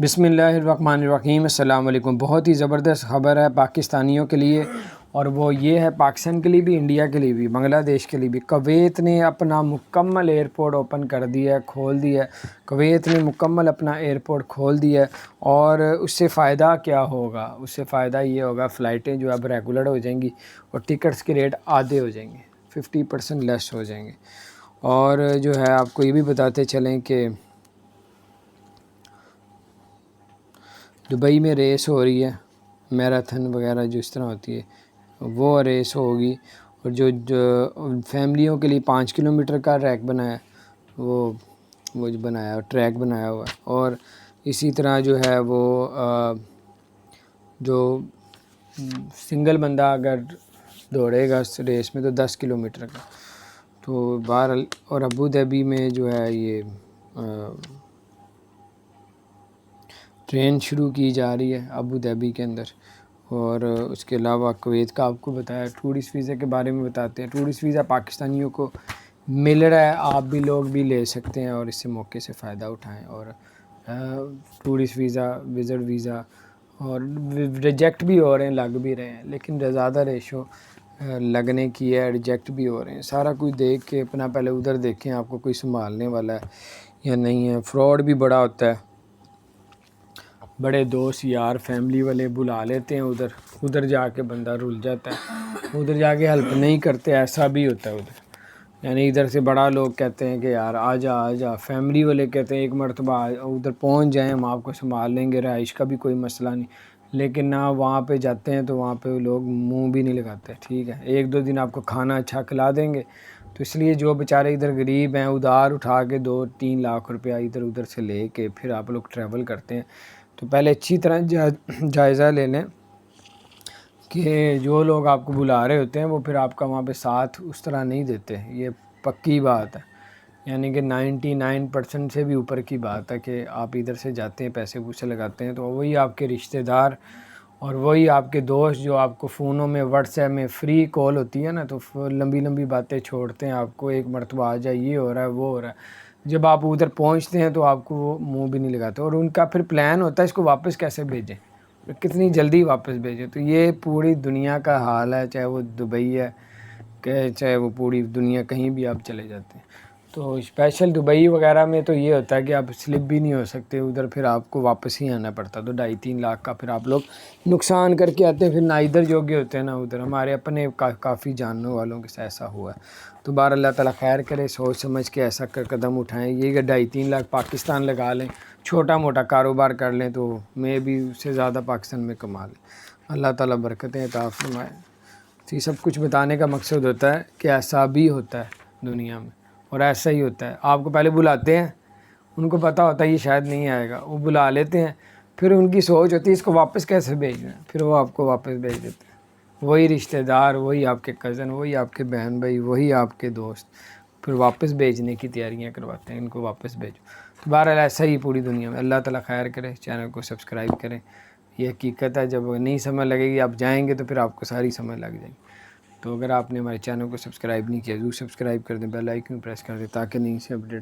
بسم اللہ الرحمن الرحیم۔ السلام علیکم۔ بہت ہی زبردست خبر ہے پاکستانیوں کے لیے، اور وہ یہ ہے پاکستان کے لیے بھی، انڈیا کے لیے بھی، بنگلہ دیش کے لیے بھی۔ کویت نے اپنا مکمل ایئرپورٹ اوپن کر دیا ہے، کھول دیا ہے۔ کویت نے مکمل اپنا ایئرپورٹ کھول دیا ہے، اور اس سے فائدہ کیا ہوگا؟ اس سے فائدہ یہ ہوگا فلائٹیں جو اب ریگولر ہو جائیں گی، اور ٹکٹس کے ریٹ آدھے ہو جائیں گے، 50% لیس ہو جائیں گے۔ اور جو ہے آپ کو یہ بھی بتاتے چلیں کہ دبئی میں ریس ہو رہی ہے، میراتھن وغیرہ جو اس طرح ہوتی ہے وہ ریس ہوگی، اور جو فیملیوں کے لیے 5 کلومیٹر کا ریک بنایا وہ جو بنایا ٹریک بنایا ہوا ہے، اور اسی طرح جو ہے وہ جو سنگل بندہ اگر دوڑے گا اس ریس میں تو 10 کلومیٹر کا، تو بہرحال۔ اور ابو ظہبی میں جو ہے یہ ٹرین شروع کی جا رہی ہے ابو ظہبی کے اندر، اور اس کے علاوہ کویت کا آپ کو بتایا۔ ٹورسٹ ویزا کے بارے میں بتاتے ہیں، ٹورسٹ ویزا پاکستانیوں کو مل رہا ہے، آپ بھی لوگ بھی لے سکتے ہیں اور اس سے موقع سے فائدہ اٹھائیں۔ اور ٹورسٹ ویزا، وزٹ ویزا، اور ریجیکٹ بھی ہو رہے ہیں، لگ بھی رہے ہیں، لیکن زیادہ ریشو لگنے کی ہے، ریجیکٹ بھی ہو رہے ہیں۔ سارا کوئی دیکھ کے اپنا پہلے ادھر دیکھیں آپ کو کوئی سنبھالنے والا ہے یا نہیں ہے۔ فراڈ بھی بڑا ہوتا ہے، بڑے دوست یار فیملی والے بلا لیتے ہیں ادھر جا کے بندہ رل جاتا ہے، ادھر جا کے ہیلپ نہیں کرتے، ایسا بھی ہوتا ہے ادھر۔ یعنی ادھر سے بڑا لوگ کہتے ہیں کہ یار آ جا، فیملی والے کہتے ہیں ایک مرتبہ ادھر پہنچ جائیں، ہم آپ کو سنبھال لیں گے، رہائش کا بھی کوئی مسئلہ نہیں، لیکن نہ وہاں پہ جاتے ہیں تو وہاں پہ لوگ منہ بھی نہیں لگاتے۔ ٹھیک ہے، 1-2 دن آپ کو کھانا اچھا کھلا دیں گے، تو اس لیے جو بیچارے ادھر غریب ہیں ادھار اٹھا کے 2-3 لاکھ روپیہ ادھر ادھر سے لے کے پھر آپ لوگ ٹریول کرتے ہیں، تو پہلے اچھی طرح جائزہ لے لیں کہ جو لوگ آپ کو بلا رہے ہوتے ہیں وہ پھر آپ کا وہاں پہ ساتھ اس طرح نہیں دیتے۔ یہ پکی بات ہے، یعنی کہ 99% سے بھی اوپر کی بات ہے کہ آپ ادھر سے جاتے ہیں، پیسے پوسے لگاتے ہیں، تو وہی آپ کے رشتہ دار اور وہی آپ کے دوست جو آپ کو فونوں میں واٹس ایپ میں فری کال ہوتی ہے نا، تو لمبی لمبی باتیں چھوڑتے ہیں آپ کو، ایک مرتبہ آ جائے، یہ ہو رہا ہے وہ ہو رہا ہے۔ جب آپ ادھر پہنچتے ہیں تو آپ کو وہ منہ بھی نہیں لگاتے، اور ان کا پھر پلان ہوتا ہے اس کو واپس کیسے بھیجیں، کتنی جلدی واپس بھیجیں۔ تو یہ پوری دنیا کا حال ہے، چاہے وہ دبئی ہے کہ چاہے وہ پوری دنیا کہیں بھی آپ چلے جاتے ہیں۔ تو اسپیشل دبئی وغیرہ میں تو یہ ہوتا ہے کہ آپ سلپ بھی نہیں ہو سکتے ادھر، پھر آپ کو واپس ہی آنا پڑتا، تو 2.5-3 لاکھ کا پھر آپ لوگ نقصان کر کے آتے ہیں، پھر نہ ادھر جوگے ہوتے ہیں نہ ادھر۔ ہمارے اپنے کافی جاننے والوں کے ساتھ ایسا ہوا ہے، تو بہر اللہ تعالیٰ خیر کرے، سوچ سمجھ کے ایسا قدم اٹھائیں۔ یہ کہ 2.5-3 لاکھ پاکستان لگا لیں، چھوٹا موٹا کاروبار کر لیں تو میں بھی اس سے زیادہ پاکستان میں کما لیں۔ اللہ تعالیٰ برکتیں عطا فرمائے۔ یہ سب کچھ بتانے کا مقصد ہوتا ہے کہ ایسا بھی ہوتا ہے دنیا میں، اور ایسا ہی ہوتا ہے۔ آپ کو پہلے بلاتے ہیں، ان کو پتہ ہوتا ہے یہ شاید نہیں آئے گا، وہ بلا لیتے ہیں، پھر ان کی سوچ ہوتی ہے اس کو واپس کیسے بھیجنا ہے، پھر وہ آپ کو واپس بھیج دیتے ہیں۔ وہی رشتہ دار، وہی آپ کے کزن، وہی آپ کے بہن بھائی، وہی آپ کے دوست پھر واپس بھیجنے کی تیاریاں کرواتے ہیں، ان کو واپس بھیجو۔ تو بہرحال ایسا ہی پوری دنیا میں۔ اللہ تعالیٰ خیر کرے، چینل کو سبسکرائب کریں۔ یہ حقیقت ہے، جب نہیں سمجھ لگے گی آپ جائیں گے تو پھر آپ کو ساری سمجھ لگ جائے گی۔ تو اگر آپ نے ہمارے چینل کو سبسکرائب نہیں کیا ضرور سبسکرائب کر دیں، بیل آئیکن پریس کر دیں تاکہ نئی سے اپڈیٹس